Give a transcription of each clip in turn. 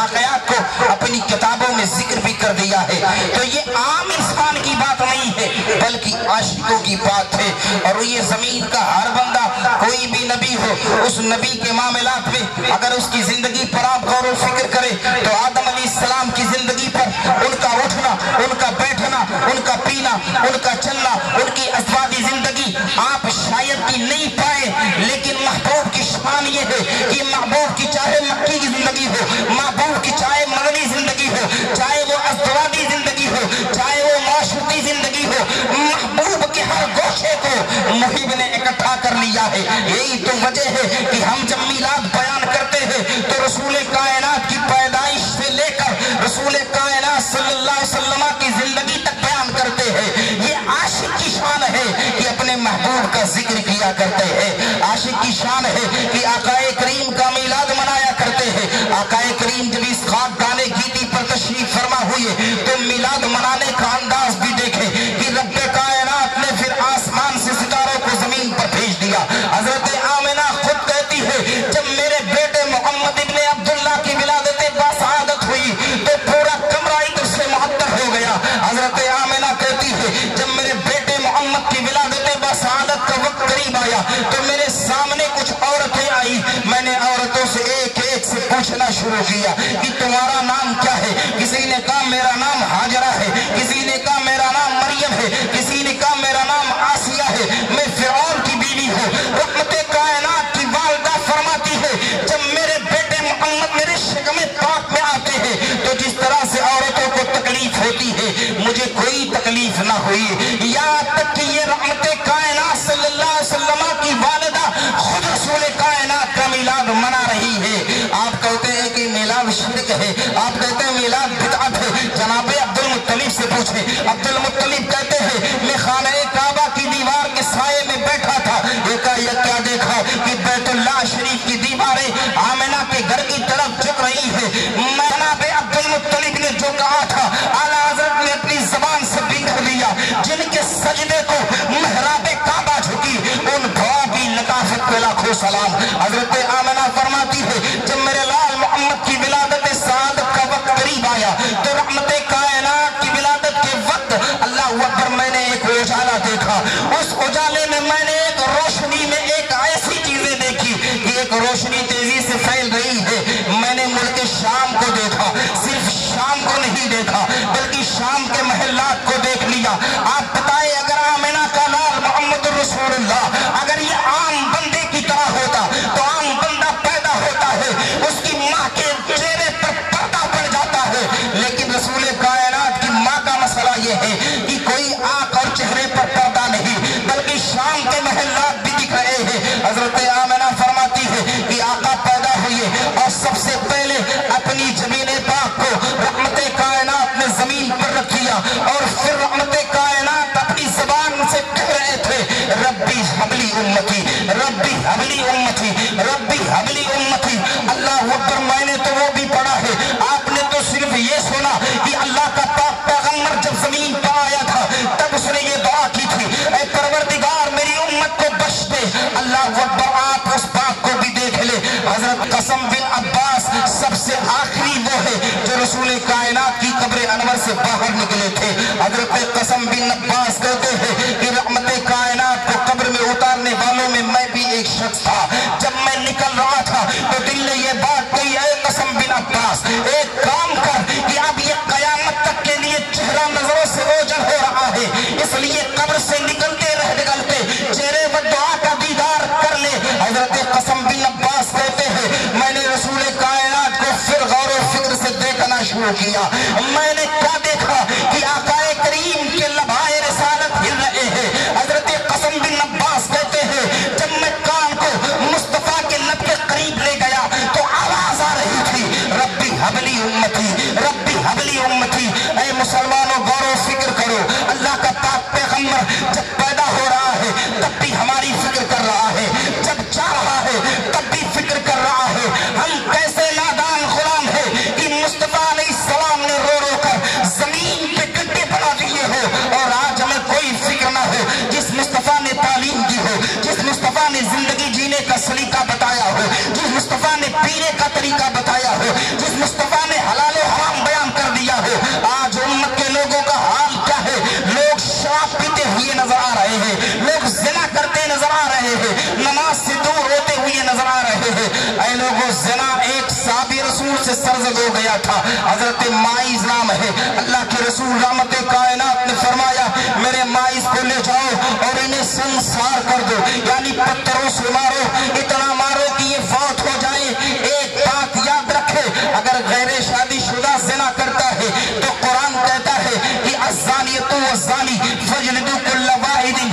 वाकयात को अपनी किताबों में जिक्र भी कर दिया है। तो ये आम इंसान की बात नहीं है बल्कि आशिकों की बात है। और ये जमीन का हर बंदा कोई भी नबी हो, उस नबी के मामलात में अगर उसकी जिंदगी पर आप गौर व फिक्र करें तो आदम अलैहिस्सलाम की जिंदगी पर उनका उठना, उनका बैठना, उनका पीना, उनका चलना, उनकी अज़वाजी जिंदगी आप शायद की नहीं पाए, लेकिन महबूब की शान ये है कि महबूब की चाहे मक्की की जिंदगी हो, महबूब की चाहे मदनी जिंदगी हो, चाहे वो अज़वाजी जिंदगी हो, चाहे वो माशूकी जिंदगी हो, महबूब के हर गोशे को मुहिब ने इकट्ठा कर लिया है। यही तो वजह है कि हम जब मिलाद बयान करते हैं तो रसूल कायनात की पैदाइश से लेकर रसूल कायनात सल्लल्लाहु अलैहि वसल्लम की जिंदगी तक बयान करते हैं। ये आशिक की शान है कि अपने महबूब का जिक्र किया करते हैं। आशिक की शान है कि आकाए करीम का मिलाद मनाया करते हैं। आकाए करीम जब इस खाकदाने गीती पर तशरीफ फरमा हुए तो मिलाद मनाने का अंदाज भी देखे कि रब्बे कायनात ने फिर आसमान से सितारों को जमीन पर भेज दिया। हजरत आमिना खुद कहती है जब मेरे बेटे मोहम्मद इब्ने अब्दुल्ला की विलादत बासआदत हुई तो पूरा कमरा इधर से मुअत्तर हो गया। हजरत आमिना कहती है जब मेरे बेटे मोहम्मद की विलादत बासआदत का वक्त करीब आया तो मेरे सामने कुछ औरतें आई। मैंने औरतों से एक एक से पूछना शुरू किया कि तुम्हारा नाम क्या है। किसी ने कहा मेरा नाम हाजरा है, किसी ने कहा मेरा नाम मरियम है, किसी ने कहा मेरा नाम आसिया है, मैं फिरौन की बीवी हूँ। रहमते कायनात की वालिदा फरमाती है जब मेरे बेटे मोहम्मद मेरे शिकमे पाक में आते हैं तो जिस तरह से औरतों को तकलीफ होती है मुझे कोई तकलीफ ना हुई। यहाँ तक कि ये रहमते कायनात सल्लल्लाहु अलैहि वसल्लम की वालिदा खुद रसूल कायनात का मिलाद मना रही है। आप कहते हैं कि मिलाद शिरक है, आप कहते हैं मिलाद बिदअत है। जनाबे अब्दुल मुत्तलिब से पूछे। अब्दुल मुत्तलिब कहते हैं मैं खाने काबा की दीवार के साये में बैठा था, ये क्या देखा कि बैतुल्लाह शरीफ की दीवारें आमिना के घर की तरफ झुक रही है। जनाबे अब्दुल मुत्तलिब ने जो कहा था आला हज़रत ने अपनी ज़बान से बिगड़ दिया। जिनके सजदे को महराबे काबा झुकी उन भाव की लताफत को लाखों सलाम। हजरत आमिना फरमाती है जब मेरे लाल मोहम्मद की विलादत सादत का वक्त करीब आया तो रहमते कायनात की विलादत के वक्त अल्लाह अकबर मैंने एक उजाला देखा। उस उजाले में मैंने एक रोशनी में एक ऐसी चीजें देखी कि एक रोशनी तेजी से फैल रही है। मैंने मुल्क शाम को देखा, सिर्फ शाम को नहीं देखा बल्कि शाम के महल्लात को देख लिया। आप बताएं अगर आमिना का लाल मोहम्मद रसूलुल्लाह अगर ये आम बंदे की तरह होता तो आम बंदा पैदा होता है, उसकी माँ के चेहरे पर पर्दा पड़ जाता है। लेकिन रसूल कायनात की माँ का मसला ये है कि कोई आंख और चेहरे पर पर्दा नहीं बल्कि शाम के महल्लात भी दिख रहे हैं। हजरत आमिना फरमाती है कि आका पैदा हुए और सबसे पहले अपनी जमीन पाक को रहमते कायनात ने जमीन पर रख दिया और फिर रहमते कायनात अपनी जबान से कह रहे थे रब्बी हबली उम्मती, रब्बी हबली उम्मती, रब्बी हबली उम्मती। अल्लाह अकबर मैंने तो वो भी पढ़ा है, आपने तो सिर्फ ये सुना कि अल्लाह का पाक पैगंबर जब जमीन पर आया था तब उसने ये दुआ की थी ऐ परवरदिगार मेरी उम्मत को बख्श दे। अल्लाह अकबर आप उस पाक को भी देख ले। हजरत कसम बिन अब्बास सबसे आखिरी वो है जो रसूल कायनात की कब्र अनवर से बाहर निकले थे। हजरत कसम बिन अब्बास कहते हैं कि रहमते कायनात को कब्र में उतारने वालों में मैं भी एक शख्स था। जब मैं निकल रहा था तो दिल ने ये बात कही है कसम बिन अब्बास एक काम कर कि अब ये कयामत तक के लिए चेहरा नजरों से ओझल हो रहा है, इसलिए कब्र से निकलते चेहरे पर दुआ का दीदार कर ले। हजरत कसम बिन अब्बास कहते हैं मैंने रसूल कायनात को फिर गौर व फिक्र से देखना शुरू किया। मैंने क्या देखा कि आकाए करीम के लबाए रिसालत हिल रहे हैं। हजरत कसम बिन अब्बास कहते हैं जब मैं कान को मुस्तफा के लब के करीब ले गया तो आवाज आ रही थी रब्बी हबली उम्मती, रब्बी हबली उम्मती। ऐ मुसलमानों गौर व फिक्र करो, अल्लाह का पाक पैगंबर जब पैदा हो रहा है तब भी हमारी फिक्र कर रहा है, जब जा रहा है तब भी फिक्र कर रहा है। हम कैसे नादान गुलाम है कि मुस्तफा अलैहिस्सलाम ने रो रो कर जमीन पे गड्ढे बना दिए हो और आज हमें कोई फिक्र ना हो। जिस मुस्तफा ने तालीम दी हो, जिस मुस्तफा ने जिंदगी जीने का सलीका बताया हो, जिस मुस्तफा ने पीने का तरीका बताया हो, जिस मुस्तफा ने से सरजद हो गया था। हजरत माइज नाम है, अल्लाह के रसूल रहमत कायनात ने फरमाया मेरे माइज को ले जाओ और इन्हें संसार कर दो, यानी पत्थरों से मारो, इतना मारो कि ये फौत हो जाए। एक बात याद रखे, अगर गैर शादीशुदा ज़िना करता है तो कुरान कहता है कि अज़्ज़ानियतु वज़्ज़ानी फजलिदू कुल्ला वाहिदिन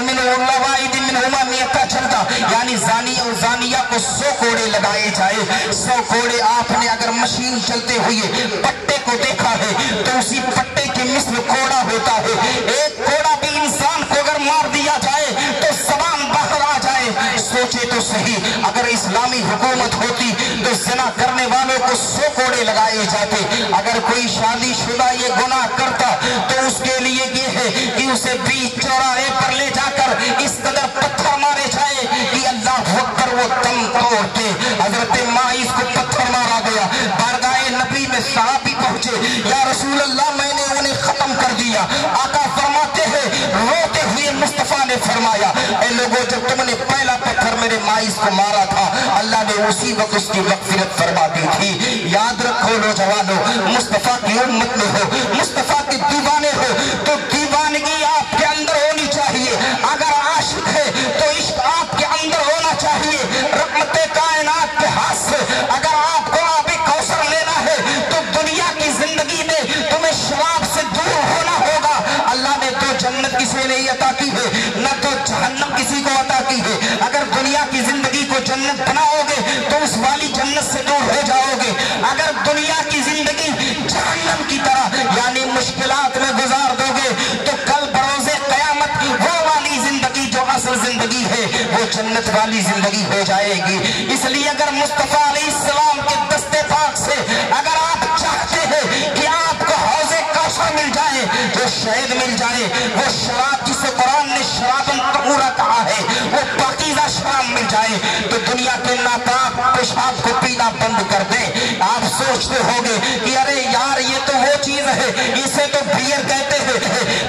मिनहुमा मियता जल्दा, यानी ज़ानी और ज़ानिया को 100 कोड़े लगाए जाए। 100 कोड़े आपने अगर मशीन चलते हुए पट्टे को देखा है तो उसी पट्टे के मिस्ल कोड़ा होता है। एक कोड़ा भी इंसान को अगर मार दिया जाए तो ज़बान बाहर आ जाए। सोचे तो सही, अगर इस्लामी हुकूमत होती तो ज़िना करने वालों को 100 कोड़े लगाए जाते। अगर कोई शादीशुदा ये गुनाह करता तो उसके लिए ये है कि उसे बीच चौराहे पर ले जाकर इस कदर पत्थर मारे जाए कि अल्लाह अकबर वो दम तोड़ते। हजरत माइज को पत्थर मारा गया, बारगाहे नबी में सहाबी पहुंचे, या रसूल अल्लाह मैंने उन्हें खत्म कर दिया। आका फरमाते हैं रोते हुए मुस्तफा ने फरमाया ए लोगों, जब तुमने पहला पत्थर मेरे माइज को मारा था अल्लाह ने उसी वक्त उसकी मग़फ़िरत फरमा दी थी। याद रखो नौजवानों, मुस्तफा की उम्मत में हो, मुस्तफा के दीवाने हो तो दीवानगी आपके अंदर होनी चाहिए। अगर आशिक है तो इश्क आपके अंदर होना चाहिए। रहमत कायनात के हाथ से अगर आपको आबे कौसर लेना है तो दुनिया की जिंदगी में तुम्हें शराब से दूर होना होगा। अल्लाह ने तो जन्नत किसी ने अता की है, न तो जहन्नम किसी को अता की है। अगर दुनिया की जिंदगी को जन्नत बनाओगे तो उस वाली जन्नत से दूर हो जाओगे। अगर दुनिया की जिंदगी जहन्नम की तरह यानी मुश्किलात में गुजार दोगे तो कल बरोज़े क़यामत वो वाली जिंदगी जो असल जिंदगी है वो जन्नत वाली जिंदगी हो जाएगी। इसलिए अगर मुस्तफा अलैहिस्सलाम के दस्ते पाक से अगर आप चाहते हैं कि आपको हौज़े कौसर मिल जाए, जो शहद मिल जाए, वो शराब जिसे कुरान ने शराबन तहूरा कहा है वो पाकीज़ा शराब मिल जाए तो दुनिया के नापाक पेशाब को पीना बंद कर दें। आप सोचते होंगे कि अरे यार ये तो वो चीज है, इसे तो बियर कहते हैं,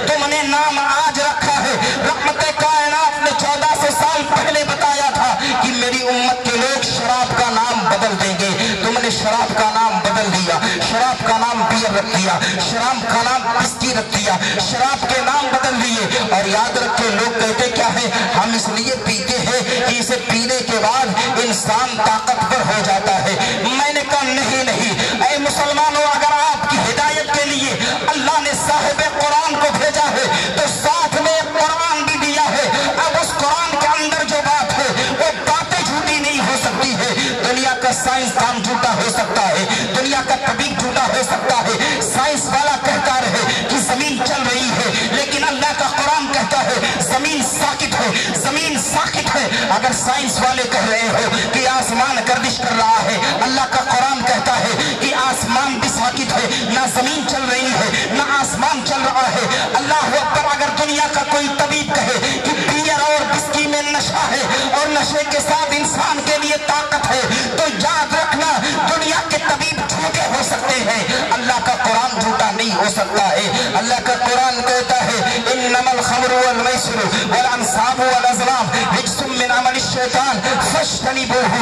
तुमने नाम आज रखा है। रहमत कायनात ने 1400 साल पहले बताया था कि मेरी उम्मत के लोग शराब का नाम बदल देंगे। तुमने शराब का नाम बदल दिया, शराब का नाम बियर रख दिया, शराब का नाम विस्की रख दिया, शराब के नाम बदल दिए। और याद रखे लोग कहते क्या है, हम इसलिए पीते हैं कि इसे पीने के बाद इंसान ताकतवर हो जाता है। मैंने कहा नहीं नहीं, ऐ मुसलमानों, अगर आपकी हिदायत के लिए अल्लाह ने साहिब कुरान को भेजा है तो साथ में कुरान भी दिया है। अब उस कुरान के अंदर जो बात है वो बातें झूठी नहीं हो सकती है। दुनिया का साइंसदान झूठा हो सकता है, दुनिया का तबीब झूठा हो सकता है, साइंस वाला कहता रहे कि जमीन चल रही है, लेकिन अल्लाह का कुरान कहता है जमीन साकित है, जमीन साकित है। अगर साइंस वाले कह रहे हो कि आसमान गर्दिश कर रहा है, अल्लाह का कुरान कहता है कि आसमान भी साकित है, ना जमीन चल रही है ना आसमान चल रहा है। अल्लाह अकबर। अगर दुनिया का कोई तबीब कहे कि बियर और विस्की में नशा है और नशे के साथ इंसान के लिए ताकत है तो याद रखना दुनिया के तबीब झूठे हो सकते हैं, अल्लाह का कुरान झूठा नहीं हो सकता है। अल्लाह का कुरान कहता है इन्नमल खमरु वल मैसिरु वल अंसाबु वल अज़लाम रिज्सुम मिन अमलिश शैतान फज्तनिबूहु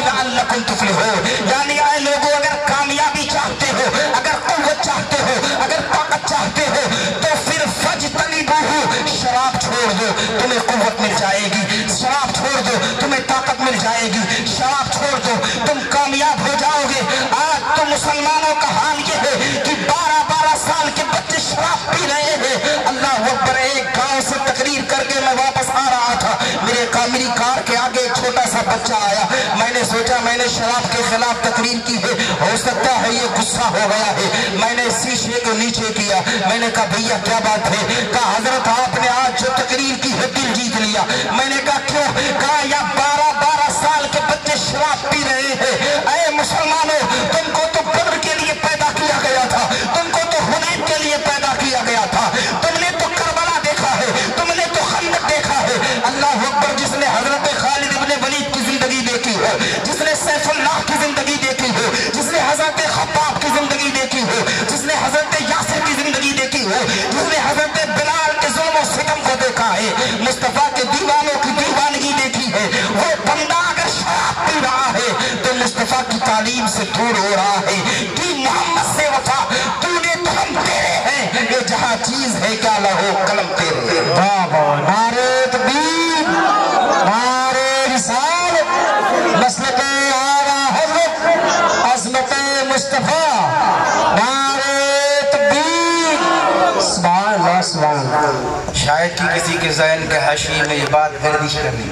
लअल्लकुम तुफ्लिहून। यानी आए लोगों, अगर कामयाबी चाहते हो, अगर कुव्वत चाहते हो, अगर ताकत चाहते हो तो फिर फज्तनिबूहु, शराब छोड़ दो तुम्हें कुव्वत मिल जाएगी, शराब छोड़ दो तुम्हें ताकत मिल जाएगी, शराब छोड़ दो तुम कामयाब हो जाओगे। आज तो मुसलमानों का हाल ये है कि 12-12 साल के बच्चे शराब पी रहे हैं। अल्लाह अकबर। एक गांव से तकरीर करके मैं वापस आ रहा था, मेरी कार के आगे एक छोटा सा बच्चा आया। मैंने सोचा मैंने शराब के खिलाफ तकरीर की है, हो सकता है ये गुस्सा हो गया है। मैंने शीशे को नीचे किया, मैंने कहा भैया क्या बात है? कहा हजरत आपने आज जो तकरीर की है दिल जीत लिया। मैंने कहा क्यों? कहा या 12-12 साल के बच्चे शराब पी रहे हैं। ऐ मुसलमानों, तुमको तो बद्र के लिए पैदा किया गया था, तुमको तो हुनैन के लिए पैदा किया गया था, तुमने तो करबला देखा है, तुमने तो खंदक देखा है। अल्लाह अकबर। जिसने हजरत खालिद इब्ने वलीद की जिंदगी देखी हो, जिसने सैफुल्लाह की जिंदगी देखी हो, जिसने हजरत खब्बाब की जिंदगी देखी हो, जिसने हजरत यासिर की जिंदगी देखी हो, जिसने हजरत बिलाल के जुल्म और सितम को देखा है, मुस्तफा के दीवानों की दीवानगी देखी है, वो बंदा अगर शराब पी रहा है तो मुस्तफा مصطفیٰ کی تعلیم سے دور ہو رہا ہے. کی محمد سے وفا تو نے تو ہم تیرے ہیں, یہ جہاں چیز ہے کیا لہو قلم تیرے. نعرہ تکبیر, نعرہ رسالت, مسلک اعلیٰ حضرت عظمت مصطفیٰ, نعرہ تکبیر. سبحان اللہ سبحان اللہ. شاید کہ کسی کے ذہن کے حاشیے میں یہ بات گردش کر لی,